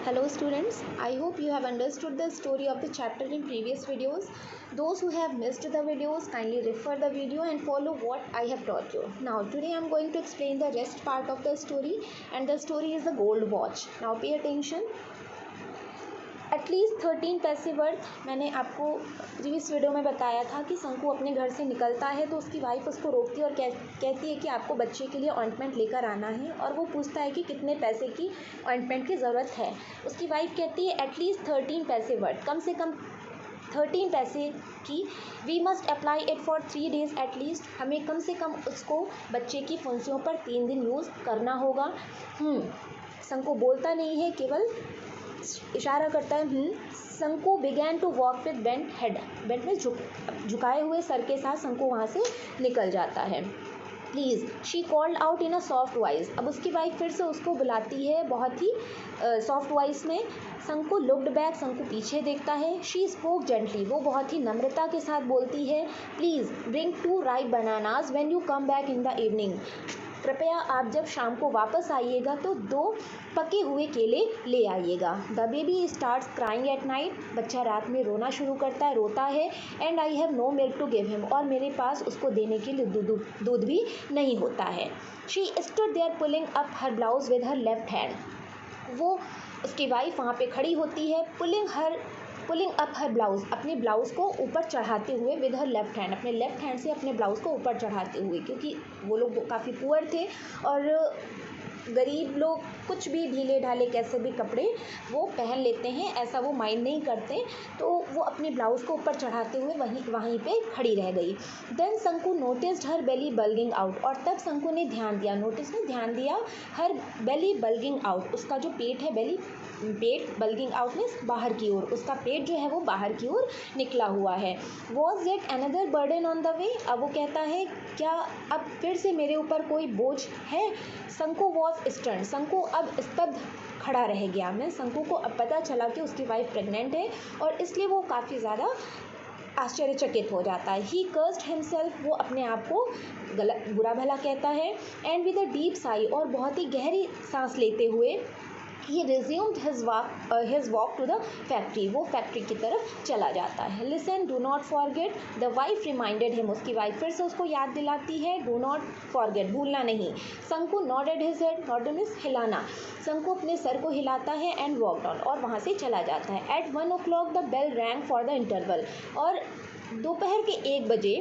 Hello students, I hope you have understood the story of the chapter in previous videos. Those who have missed the videos, kindly refer the video and follow what I have taught you. Now today I am going to explain the rest part of the story, and the story is the gold watch. Now pay attention. At least 13 पैसे worth मैंने आपको previous video में बताया था कि शंकु अपने घर से निकलता है तो उसकी वाइफ उसको रोकती है और कहती है कि आपको बच्चे के लिए ऑइंटमेंट लेकर आना है, और वो पूछता है कि कितने पैसे की ऑइंटमेंट की ज़रूरत है। उसकी वाइफ कहती है एटलीस्ट 13 पैसे वर्थ, कम से कम 13 पैसे की। We must apply it for 3 days at least, हमें कम से कम उसको बच्चे की फुंसियों पर 3 दिन यूज़ करना होगा। शंकु बोलता नहीं है, केवल इशारा करता है। Shanku began to walk with bent head, bent में झुकाए हुए सर के साथ शंकु वहाँ से निकल जाता है। Please, she called out in a soft voice, अब उसकी वाइफ फिर से उसको बुलाती है बहुत ही सॉफ्ट वॉइस में। शंकु लुक्ड बैक, शंकु पीछे देखता है। शी स्पोक जेंटली, वो बहुत ही नम्रता के साथ बोलती है। Please bring 2 ripe bananas when you come back in the evening, कृपया आप जब शाम को वापस आइएगा तो 2 पके हुए केले ले आइएगा। The baby starts crying at night, बच्चा रात में रोना शुरू करता है, रोता है। And I have no milk to give him, और मेरे पास उसको देने के लिए दूध भी नहीं होता है। She stood there pulling up her blouse with her left hand, वो उसकी वाइफ वहाँ पे खड़ी होती है। पुलिंग अप हर ब्लाउज, अपने ब्लाउज़ को ऊपर चढ़ाते हुए, विद हर लेफ्ट हैंड, अपने लेफ्ट हैंड से अपने ब्लाउज़ को ऊपर चढ़ाते हुए, क्योंकि वो लोग काफ़ी पुअर थे और गरीब लोग कुछ भी ढीले ढाले कैसे भी कपड़े वो पहन लेते हैं, ऐसा वो माइंड नहीं करते। तो वो अपने ब्लाउज़ को ऊपर चढ़ाते हुए वहीं पे खड़ी रह गई। देन शंकु नोटिस्ड हर बेली बल्गिंग आउट, और तब शंकु ने ध्यान दिया, नोटिस में ध्यान दिया, हर बेली बल्गिंग आउट, उसका जो पेट है, पेट बल्गिंग आउट मीन्स बाहर की ओर, उसका पेट जो है वो बाहर की ओर निकला हुआ है। Was yet another burden on the way, अब वो कहता है क्या अब फिर से मेरे ऊपर कोई बोझ है। शंकु वॉज स्टर्न, शंकु अब स्तब्ध खड़ा रह गया। मैं शंकु को अब पता चला कि उसकी वाइफ प्रेग्नेंट है, और इसलिए वो काफ़ी ज़्यादा आश्चर्यचकित हो जाता है। ही कर्स्ड हिमसेल्फ, वो अपने आप को बुरा भला कहता है। And with a deep Sai, और बहुत ही गहरी सांस लेते हुए he resumed his walk to the factory, वो फैक्ट्री की तरफ चला जाता है। Listen, do not forget, the wife reminded him, उसकी वाइफ फिर से उसको याद दिलाती है, do not forget, भूलना नहीं। शंकु nodded his head, nod means हिलाना, शंकु अपने सर को हिलाता है, and walked on, और वहाँ से चला जाता है। At 1 o'clock the bell rang for the interval, और दोपहर के 1 बजे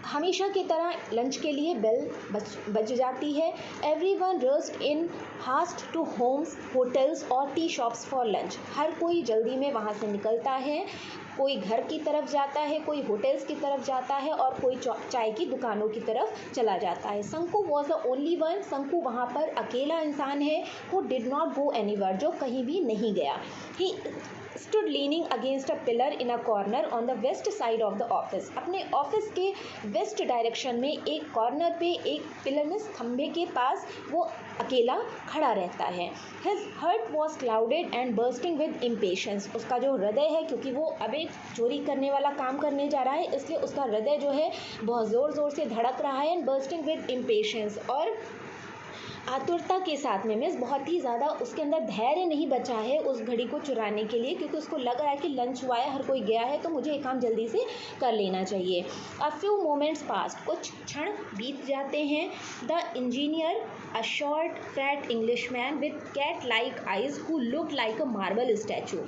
हमेशा की तरह लंच के लिए बेल बज जाती है। Everyone rushed in haste to homes, hotels और टी शॉप्स फॉर लंच, हर कोई जल्दी में वहाँ से निकलता है। कोई घर की तरफ जाता है, कोई होटल्स की तरफ जाता है, और कोई चाय की दुकानों की तरफ चला जाता है। शंकु वॉज द ओनली वन, शंकु वहाँ पर अकेला इंसान है, who did not go anywhere, जो कहीं भी नहीं गया। ही stood leaning against a pillar in a corner on the west side of the office, अपने ऑफिस के वेस्ट डायरेक्शन में एक कॉर्नर पे, एक पिलर में खंभे के पास वो अकेला खड़ा रहता है। His heart was clouded and bursting with impatience, उसका जो हृदय है, क्योंकि वो अब एक चोरी करने वाला काम करने जा रहा है, इसलिए उसका हृदय जो है बहुत ज़ोर ज़ोर से धड़क रहा है। and bursting with impatience, और आतुरता के साथ में, मीन्स बहुत ही ज़्यादा उसके अंदर धैर्य नहीं बचा है उस घड़ी को चुराने के लिए, क्योंकि उसको लग रहा है कि लंच हुआ है, हर कोई गया है, तो मुझे ये काम जल्दी से कर लेना चाहिए। अ फ्यू मोमेंट्स पास्ट, कुछ क्षण बीत जाते हैं। The engineer, a short fat English man with cat like eyes who look like a marble statue,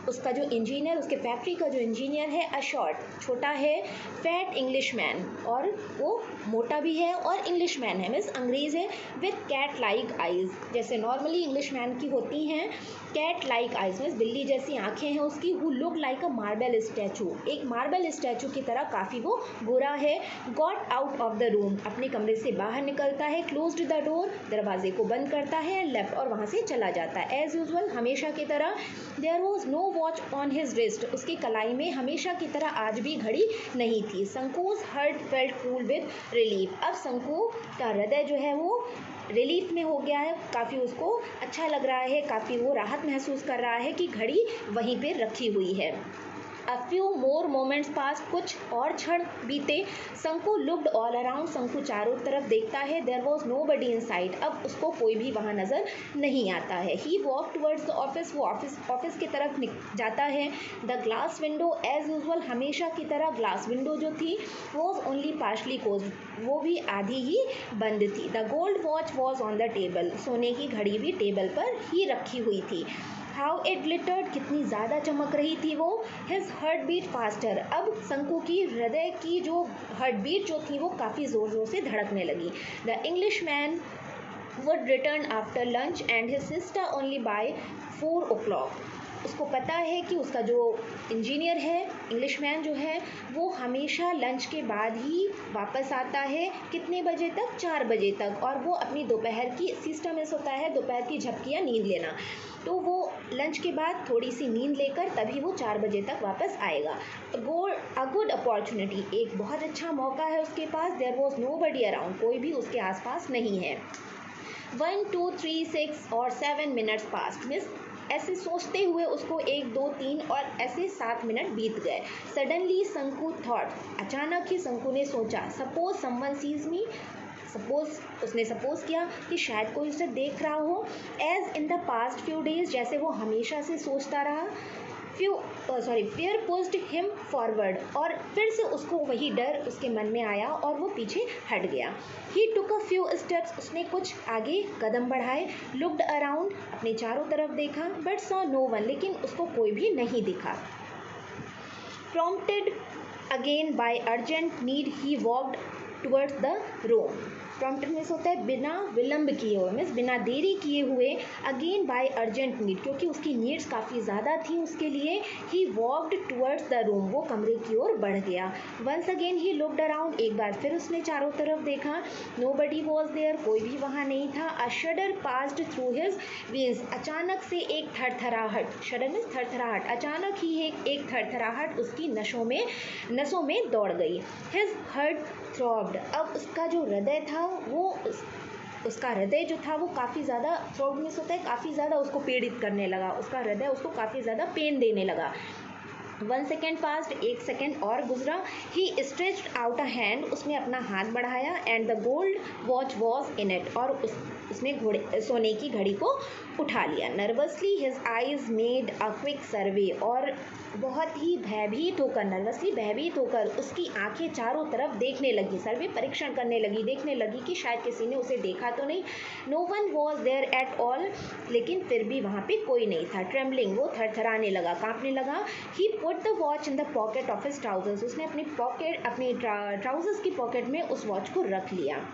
उसका जो इंजीनियर, उसके फैक्ट्री का जो इंजीनियर है, अ शॉर्ट छोटा है, फैट इंग्लिश मैन, और वो मोटा भी है, और इंग्लिश मैन है मीन्स अंग्रेज़ है, विथ कैट लाइक आइज़, जैसे नॉर्मली इंग्लिश मैन की होती हैं कैट लाइक आइज़ मीन्स बिल्ली जैसी आंखें हैं उसकी। Who look like a marble statue, एक मार्बल स्टैचू की तरह काफ़ी वो गोरा है। Got out of the room, अपने कमरे से बाहर निकलता है। क्लोज्ड द डोर, दरवाजे को बंद करता है। लेफ्ट, और वहाँ से चला जाता है एज यूजुअल, हमेशा की तरह। There was no watch on his wrist, उसकी कलाई में हमेशा की तरह आज भी घड़ी नहीं थी। शंकु's heart felt cool with relief, अब शंकु का हृदय जो है वो रिलीफ में हो गया है, काफ़ी उसको अच्छा लग रहा है, काफ़ी वो राहत महसूस कर रहा है कि घड़ी वहीं पे रखी हुई है। अ फ्यू मोर मोमेंट्स पास, कुछ और क्षण बीते। शंकु लुक्ड ऑल अराउंड, शंकु चारों तरफ देखता है। There was nobody in sight, अब उसको कोई भी वहाँ नज़र नहीं आता है। He walk towards the office, वो ऑफिस की तरफ जाता है। The glass window as usual, हमेशा की तरह ग्लास विंडो जो थी वॉज ओनली पार्शली क्लोज्ड, वो भी आधी ही बंद थी। The gold watch was on the table, सोने की घड़ी भी टेबल पर ही रखी हुई थी। हाउ इट ग्लिटर्ड, कितनी ज़्यादा चमक रही थी वो। हिज हार्ट बीट फास्टर, अब शंकु की हृदय की जो हार्ट बीट जो थी वो काफ़ी ज़ोर ज़ोर से धड़कने लगी। The English man would return after lunch and his sister only by 4 o'clock. उसको पता है कि उसका जो इंजीनियर है, इंग्लिशमैन जो है, वो हमेशा लंच के बाद ही वापस आता है। कितने बजे तक? 4 बजे तक। और वो अपनी दोपहर की, सिस्टम में होता है दोपहर की झपकी या नींद लेना, तो वो लंच के बाद थोड़ी सी नींद लेकर तभी वो 4 बजे तक वापस आएगा। अ गुड अपॉर्चुनिटी, एक बहुत अच्छा मौका है उसके पास। There was nobody around, कोई भी उसके आसपास नहीं है। 1 2 3 6 और 7 मिनट्स पास, मिस ऐसे सोचते हुए उसको 1 2 3 और ऐसे 7 मिनट बीत गए। सडनली शंकु थॉट, अचानक ही शंकु ने सोचा, सपोज समवन सीज मी, उसने सपोज किया कि शायद कोई उसे देख रहा हो। As in the past few days, जैसे वो हमेशा से सोचता रहा। फियर पुश्ड हिम फॉरवर्ड, और फिर से उसको वही डर उसके मन में आया और वो पीछे हट गया। ही टुक अ फ्यू स्टेप्स, उसने कुछ आगे कदम बढ़ाए। लुक्ड अराउंड, अपने चारों तरफ देखा। बट सॉ नो वन, लेकिन उसको कोई भी नहीं दिखा। Prompted again by urgent need, he walked towards the room. Prompted means होता है बिना विलंब किए हुए, मीन्स बिना देरी किए हुए। अगेन बाय अर्जेंट नीड, क्योंकि उसकी नीड्स काफ़ी ज़्यादा थी उसके लिए। He walked towards the room, वो कमरे की ओर बढ़ गया। Once again he looked around, एक बार फिर उसने चारों तरफ देखा। नो बडी वॉज देयर, कोई भी वहाँ नहीं था। A shudder passed through his veins, अचानक से एक थरथराहट, शडर मीन्स थरथराहट, अचानक ही एक थरथराहट उसकी नसों में दौड़ गई। हिज हार्ट थ्रॉब्ड, अब उसका जो हृदय था वो उसका हृदय जो था वो काफ़ी ज़्यादा, थ्रॉब मीन्स होता है काफ़ी ज़्यादा उसको पीड़ित करने लगा, उसका हृदय उसको काफ़ी ज़्यादा पेन देने लगा। 1 सेकेंड पास्ट, 1 सेकेंड और गुजरा। He stretched out a hand, उसने अपना हाथ बढ़ाया। And the gold watch was in it, और उसने सोने की घड़ी को उठा लिया। Nervously his eyes made a quick survey, और बहुत ही भयभीत होकर, नर्वसली भयभीत होकर उसकी आंखें चारों तरफ देखने लगी, सर्वे परीक्षण करने लगी, देखने लगी कि शायद किसी ने उसे देखा तो नहीं। No one was there at all, लेकिन फिर भी वहाँ पे कोई नहीं था। ट्रेम्बलिंग, वो थरथराने लगा, कांपने लगा। He put the watch in the pocket of his trousers, उसने अपनी ट्राउजर्स की पॉकेट में उस वॉच को रख लिया।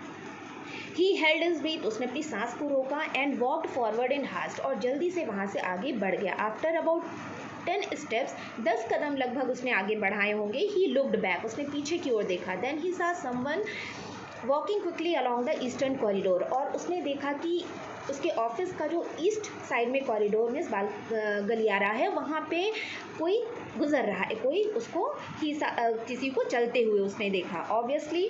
ही हेल्ड हिज ब्रीथ, उसने अपनी सांस को रोका। And walked forward in hast, और जल्दी से वहाँ से आगे बढ़ गया। आफ्टर अबाउट 10 स्टेप्स, 10 कदम लगभग उसने आगे बढ़ाए होंगे। ही लुक्ड बैक, उसने पीछे की ओर देखा। देन ही सा someone walking quickly along the eastern corridor, और उसने देखा कि उसके ऑफिस का जो ईस्ट साइड में कॉरिडोर में गलियारा है, वहाँ पे कोई गुजर रहा है, कोई उसको किसी को चलते हुए उसने देखा। ऑब्वियसली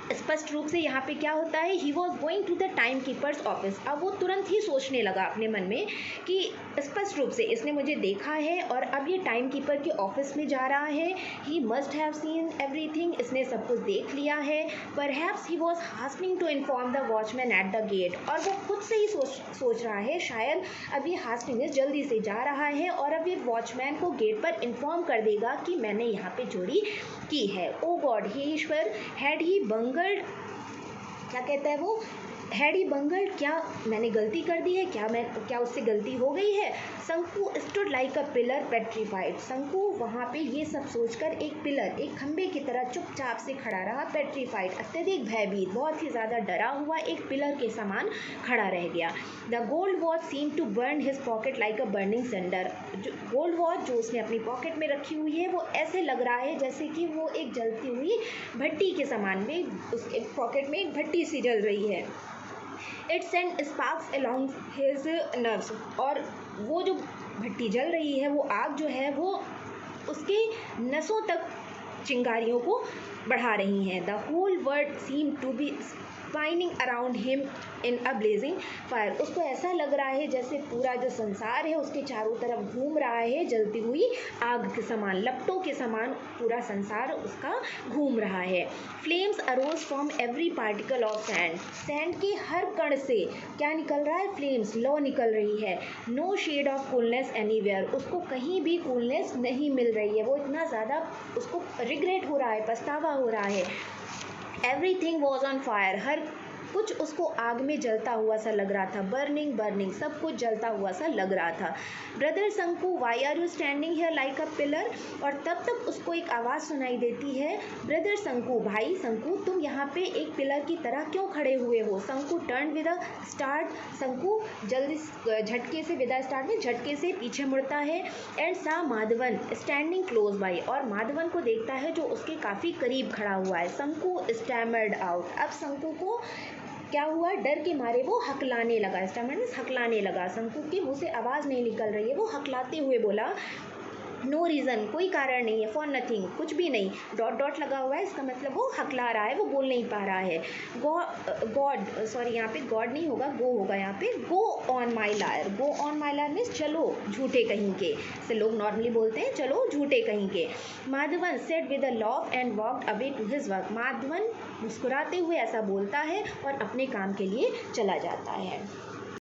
स्पष्ट रूप से यहाँ पे क्या होता है, he was going to the timekeeper's office. अब वो तुरंत ही सोचने लगा अपने मन में कि स्पष्ट रूप से इसने मुझे देखा है और अब ये टाइम कीपर के ऑफिस में जा रहा है। He must have seen everything, इसने सब कुछ देख लिया है। Perhaps he was hasting to inform the watchman at the gate, और वो खुद से ही सोच रहा है शायद अब ये हास्टिंग जल्दी से जा रहा है और अब ये वॉचमैन को गेट पर इन्फॉर्म कर देगा कि मैंने यहाँ पे चोरी की है। ओ God, hey Ishwar, had he बंगल्ड, क्या कहता है वो, हैड ही बंगल्ड, क्या मैंने गलती कर दी है, क्या उससे गलती हो गई है। शंकु stood like a pillar petrified, शंकु वहाँ पे ये सब सोचकर एक पिलर, एक खंबे की तरह चुपचाप से खड़ा रहा। पेट्रीफाइड, अत्यधिक भयभीत, बहुत ही ज़्यादा डरा हुआ, एक पिलर के समान खड़ा रह गया। The gold watch seem to burn his pocket like a burning cinder, जो गोल्ड वॉच जो उसने अपनी पॉकेट में रखी हुई है वो ऐसे लग रहा है जैसे कि वो एक जलती हुई भट्टी के समान में, उसके पॉकेट में एक भट्टी सी जल रही है। It send sparks along his nerves, और वो जो भट्टी जल रही है, वो आग जो है वो उसके नसों तक चिंगारियों को बढ़ा रही हैं। The whole world seem to be twining around him in a blazing fire. उसको ऐसा लग रहा है जैसे पूरा जो संसार है उसके चारों तरफ घूम रहा है, जलती हुई आग के समान, लपटों के समान पूरा संसार उसका घूम रहा है। Flames arrows from every particle of sand. Sand के हर कण से क्या निकल रहा है? फ्लेम्स, लौ निकल रही है। No shade of coolness anywhere. उसको कहीं भी कूलनेस नहीं मिल रही है, वो इतना ज़्यादा उसको रिग्रेट हो रहा है, पछतावा हो रहा है। Everything was on fire. हर कुछ उसको आग में जलता हुआ सा लग रहा था। बर्निंग बर्निंग, सब कुछ जलता हुआ सा लग रहा था। Brother Shanku, why are you standing here like a pillar. और तब तक उसको एक आवाज़ सुनाई देती है, ब्रदर शंकु, भाई शंकु, तुम यहाँ पे एक पिलर की तरह क्यों खड़े हुए हो। शंकु टर्न विद अ स्टार्ट। शंकु जल्दी झटके से, विद अ स्टार्ट में झटके से पीछे मुड़ता है। एंड सा माधवन स्टैंडिंग क्लोज बाई। और माधवन को देखता है जो उसके काफ़ी करीब खड़ा हुआ है। शंकु स्टैमर्ड आउट। अब शंकु को क्या हुआ? डर के मारे वो हकलाने लगा। स्टैमर्ड मीन्स हकलाने लगा। शंकु के मुंह से आवाज़ नहीं निकल रही है, वो हकलाते हुए बोला, नो रीज़न, कोई कारण नहीं है, फॉर नथिंग, कुछ भी नहीं। डॉट डॉट लगा हुआ है, इसका मतलब वो हकला रहा है, वो बोल नहीं पा रहा है। गॉड, सॉरी यहाँ पे गॉड नहीं होगा, गो होगा यहाँ पे। Go on my liar. Go on my liar means चलो झूठे कहीं के, से लोग नॉर्मली बोलते हैं, चलो झूठे कहीं के। Madhavan said with a laugh and walked away to his work. Madhavan मुस्कुराते हुए ऐसा बोलता है और अपने काम के लिए चला जाता है।